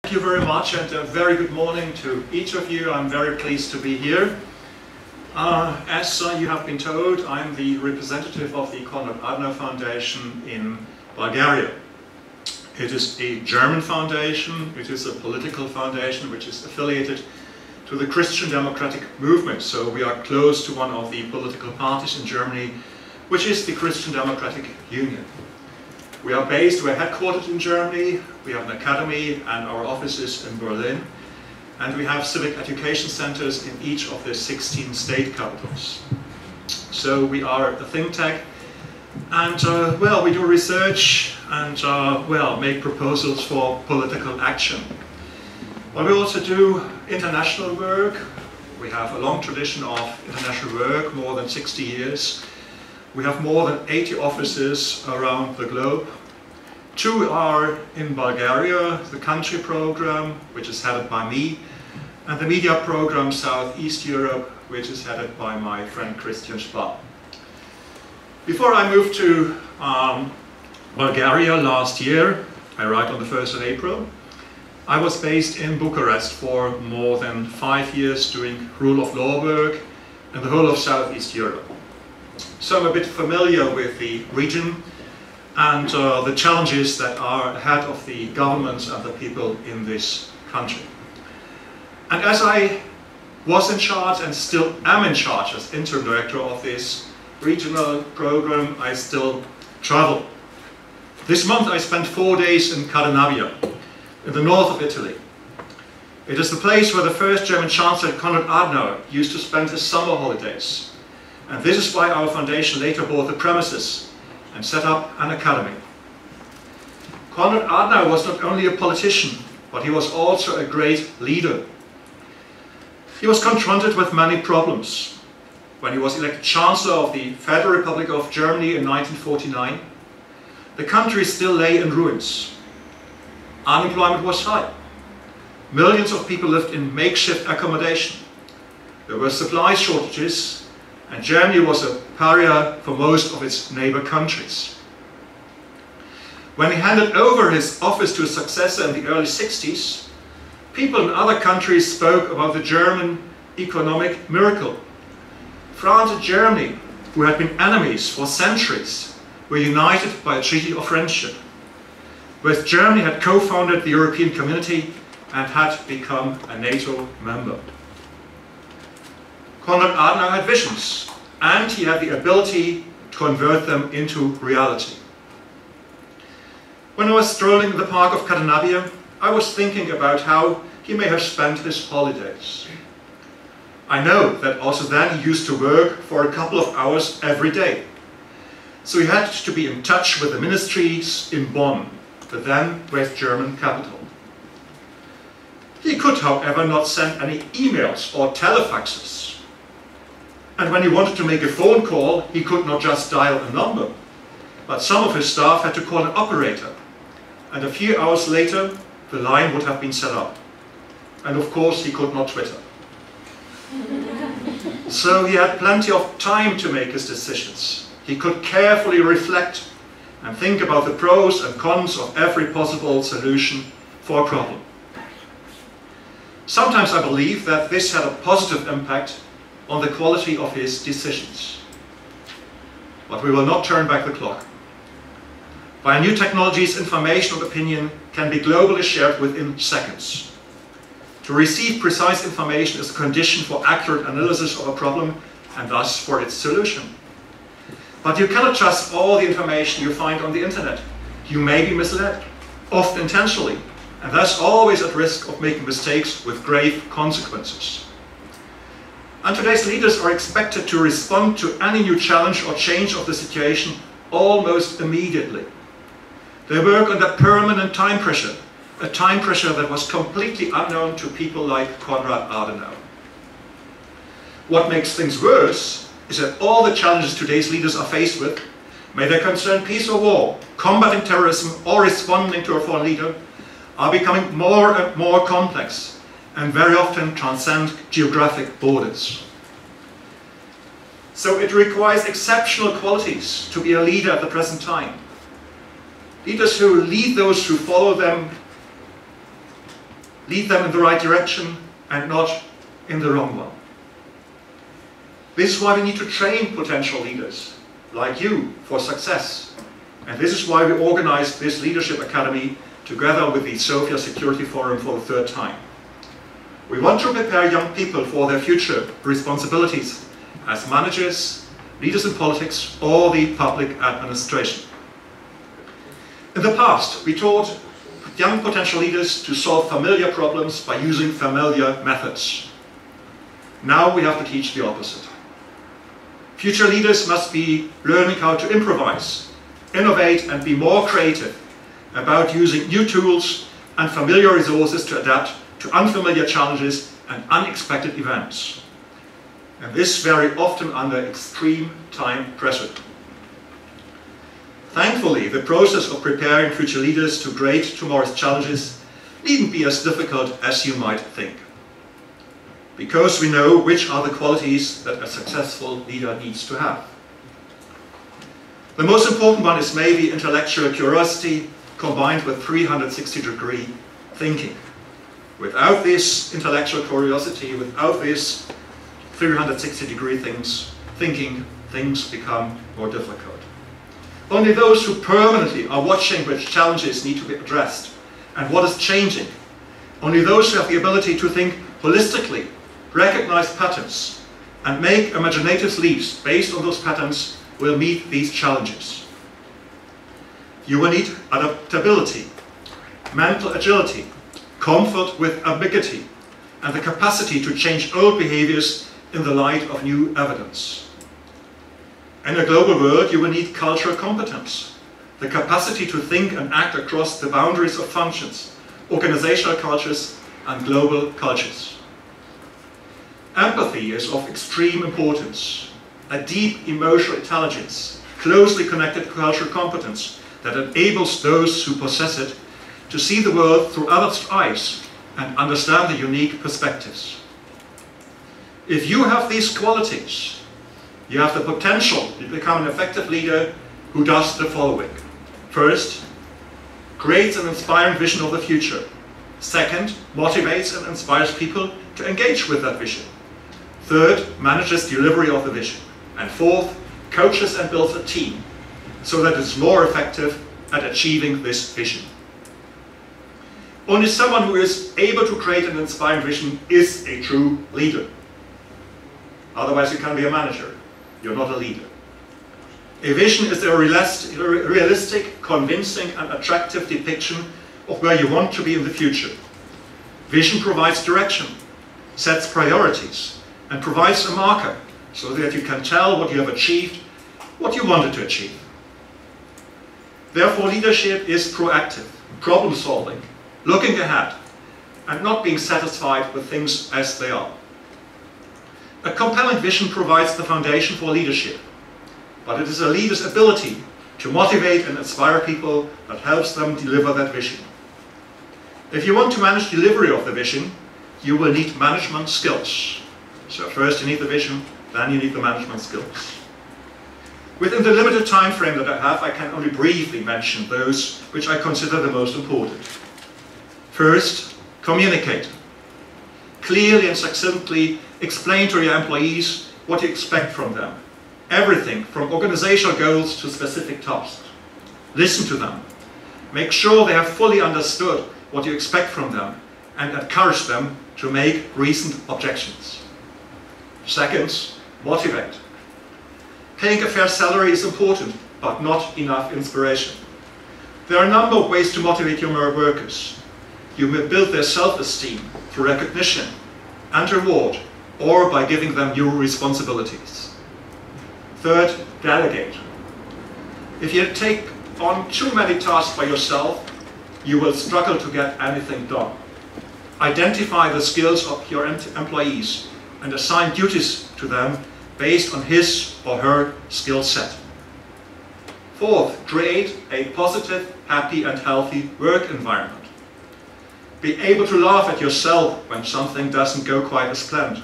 Thank you very much, and a very good morning to each of you. I'm very pleased to be here. As you have been told, I'm the representative of the Konrad Adenauer Foundation in Bulgaria. It is a German foundation. It is a political foundation which is affiliated to the Christian democratic movement. So we are close to one of the political parties in Germany, which is the Christian Democratic Union. We're headquartered in Germany, we have an academy and our offices in Berlin, and we have civic education centers in each of the 16 state capitals. So we are a think tank, and well, we do research and well, make proposals for political action. But we also do international work. We have a long tradition of international work, more than 60 years. We have more than 80 offices around the globe. 2 are in Bulgaria, the country program, which is headed by me, and the media program Southeast Europe, which is headed by my friend Christian Spar. Before I moved to Bulgaria last year, I arrived on the 1st of April, I was based in Bucharest for more than 5 years doing rule of law work in the whole of Southeast Europe. So I'm a bit familiar with the region and the challenges that are ahead of the governments and the people in this country. And as I was in charge and still am in charge as interim director of this regional program, I still travel. This month I spent 4 days in Adenauer, in the north of Italy. It is the place where the first German Chancellor, Konrad Adenauer, used to spend his summer holidays. And this is why our foundation later bought the premises and set up an academy. Konrad Adenauer was not only a politician, but he was also a great leader. He was confronted with many problems. When he was elected Chancellor of the Federal Republic of Germany in 1949, the country still lay in ruins. Unemployment was high. Millions of people lived in makeshift accommodation. There were supply shortages, and Germany was a pariah for most of its neighbor countries. When he handed over his office to a successor in the early 60s, people in other countries spoke about the German economic miracle. France and Germany, who had been enemies for centuries, were united by a treaty of friendship. West Germany had co-founded the European Community and had become a NATO member. Konrad Adenauer had visions, and he had the ability to convert them into reality. When I was strolling in the park of Adenauer, I was thinking about how he may have spent his holidays. I know that also then he used to work for a couple of hours every day. So he had to be in touch with the ministries in Bonn, the then West German capital. He could, however, not send any emails or telefaxes. And when he wanted to make a phone call, he could not just dial a number, but some of his staff had to call an operator. And a few hours later, the line would have been set up. And of course, he could not Twitter. So he had plenty of time to make his decisions. He could carefully reflect and think about the pros and cons of every possible solution for a problem. Sometimes I believe that this had a positive impact on the quality of his decisions. But we will not turn back the clock. By new technologies, information and opinion can be globally shared within seconds. To receive precise information is a condition for accurate analysis of a problem and thus for its solution. But you cannot trust all the information you find on the internet. You may be misled, often intentionally, and thus always at risk of making mistakes with grave consequences. And today's leaders are expected to respond to any new challenge or change of the situation almost immediately. They work under permanent time pressure, a time pressure that was completely unknown to people like Konrad Adenauer. What makes things worse is that all the challenges today's leaders are faced with, may they concern peace or war, combating terrorism or responding to a foreign leader, are becoming more and more complex and very often transcend geographic borders. So it requires exceptional qualities to be a leader at the present time. Leaders who lead those who follow them lead them in the right direction and not in the wrong one. This is why we need to train potential leaders like you for success. And this is why we organized this Leadership Academy together with the Sofia Security Forum for the third time. We want to prepare young people for their future responsibilities as managers, leaders in politics, or the public administration. In the past, we taught young potential leaders to solve familiar problems by using familiar methods. Now we have to teach the opposite. Future leaders must be learning how to improvise, innovate, and be more creative about using new tools and familiar resources to adapt to unfamiliar challenges and unexpected events. And this very often under extreme time pressure. Thankfully, the process of preparing future leaders to great tomorrow's challenges needn't be as difficult as you might think. Because we know which are the qualities that a successful leader needs to have. The most important one is maybe intellectual curiosity combined with 360-degree thinking. Without this intellectual curiosity, without this 360-degree thinking, things become more difficult. Only those who permanently are watching which challenges need to be addressed and what is changing, only those who have the ability to think holistically, recognize patterns, and make imaginative leaps based on those patterns will meet these challenges. You will need adaptability, mental agility, comfort with ambiguity, and the capacity to change old behaviors in the light of new evidence. In a global world, you will need cultural competence, the capacity to think and act across the boundaries of functions, organizational cultures, and global cultures. Empathy is of extreme importance, a deep emotional intelligence, closely connected to cultural competence that enables those who possess it to see the world through others' eyes and understand the unique perspectives. If you have these qualities, you have the potential to become an effective leader who does the following. First, creates an inspiring vision of the future. Second, motivates and inspires people to engage with that vision. Third, manages delivery of the vision. And fourth, coaches and builds a team so that it's more effective at achieving this vision. Only someone who is able to create an inspiring vision is a true leader. Otherwise you can be a manager. You're not a leader. A vision is a realistic, convincing and attractive depiction of where you want to be in the future. Vision provides direction, sets priorities, and provides a marker so that you can tell what you have achieved, what you wanted to achieve. Therefore, leadership is proactive, problem solving, looking ahead, and not being satisfied with things as they are. A compelling vision provides the foundation for leadership, but it is a leader's ability to motivate and inspire people that helps them deliver that vision. If you want to manage delivery of the vision, you will need management skills. So first you need the vision, then you need the management skills. Within the limited time frame that I have, I can only briefly mention those which I consider the most important. First, communicate. Clearly and succinctly explain to your employees what you expect from them. Everything from organizational goals to specific tasks. Listen to them. Make sure they have fully understood what you expect from them and encourage them to make reasoned objections. Second, motivate. Paying a fair salary is important, but not enough inspiration. There are a number of ways to motivate your workers. You may build their self-esteem through recognition and reward, or by giving them new responsibilities. Third, delegate. If you take on too many tasks by yourself, you will struggle to get anything done. Identify the skills of your employees and assign duties to them based on his or her skill set. Fourth, create a positive, happy and healthy work environment. Be able to laugh at yourself when something doesn't go quite as planned.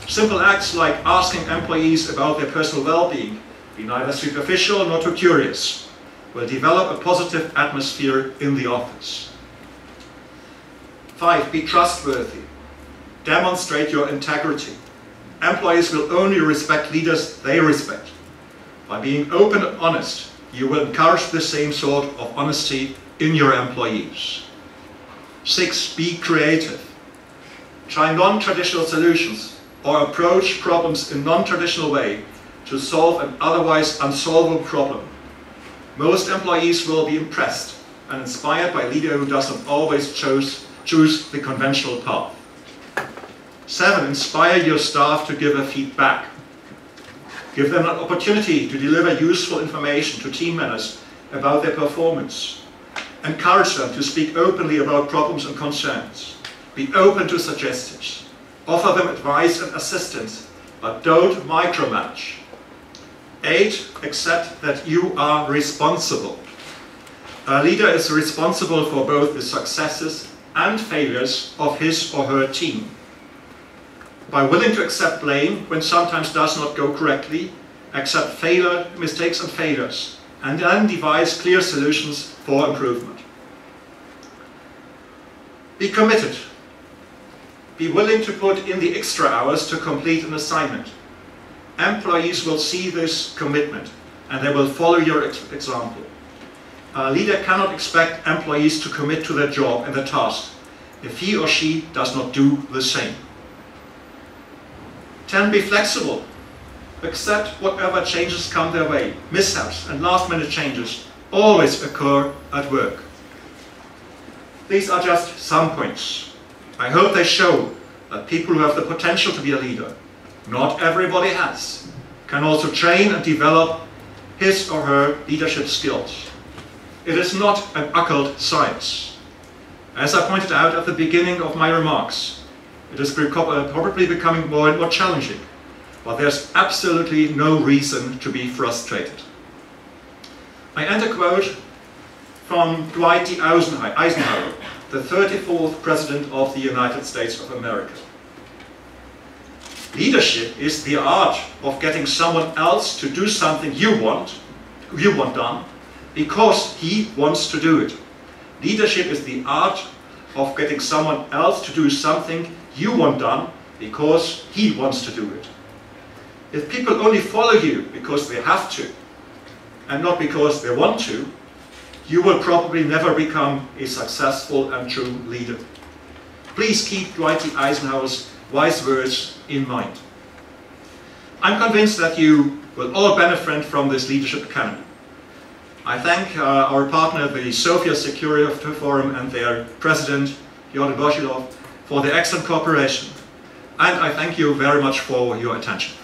Simple acts like asking employees about their personal well-being, be neither superficial nor too curious, will develop a positive atmosphere in the office. 5, be trustworthy. Demonstrate your integrity. Employees will only respect leaders they respect. By being open and honest, you will encourage the same sort of honesty in your employees. 6, be creative. Try non-traditional solutions or approach problems in a non-traditional way to solve an otherwise unsolvable problem. Most employees will be impressed and inspired by a leader who does not always choose the conventional path. 7, inspire your staff to give a feedback. Give them an opportunity to deliver useful information to team members about their performance. Encourage them to speak openly about problems and concerns. Be open to suggestions. Offer them advice and assistance, but don't micromanage. 8, accept that you are responsible. A leader is responsible for both the successes and failures of his or her team. By willing to accept blame when sometimes does not go correctly, accept mistakes and failures, and then devise clear solutions for improvement. Be committed. Be willing to put in the extra hours to complete an assignment. Employees will see this commitment and they will follow your example. A leader cannot expect employees to commit to their job and their task if he or she does not do the same. 10, be flexible. Accept whatever changes come their way. Mishaps and last-minute changes always occur at work. These are just some points. I hope they show that people who have the potential to be a leader, not everybody has, can also train and develop his or her leadership skills. It is not an occult science. As I pointed out at the beginning of my remarks, it is probably becoming more and more challenging, but there's absolutely no reason to be frustrated. I end a quote from Dwight D. Eisenhower, the 34th President of the United States of America. Leadership is the art of getting someone else to do something you want done because he wants to do it. Leadership is the art of getting someone else to do something you want done because he wants to do it. If people only follow you because they have to and not because they want to, you will probably never become a successful and true leader. Please keep Dwight D. Eisenhower's wise words in mind. I'm convinced that you will all benefit from this Leadership Academy. I thank our partner, the Sofia Security Forum, and their president, Geissler, for their excellent cooperation. And I thank you very much for your attention.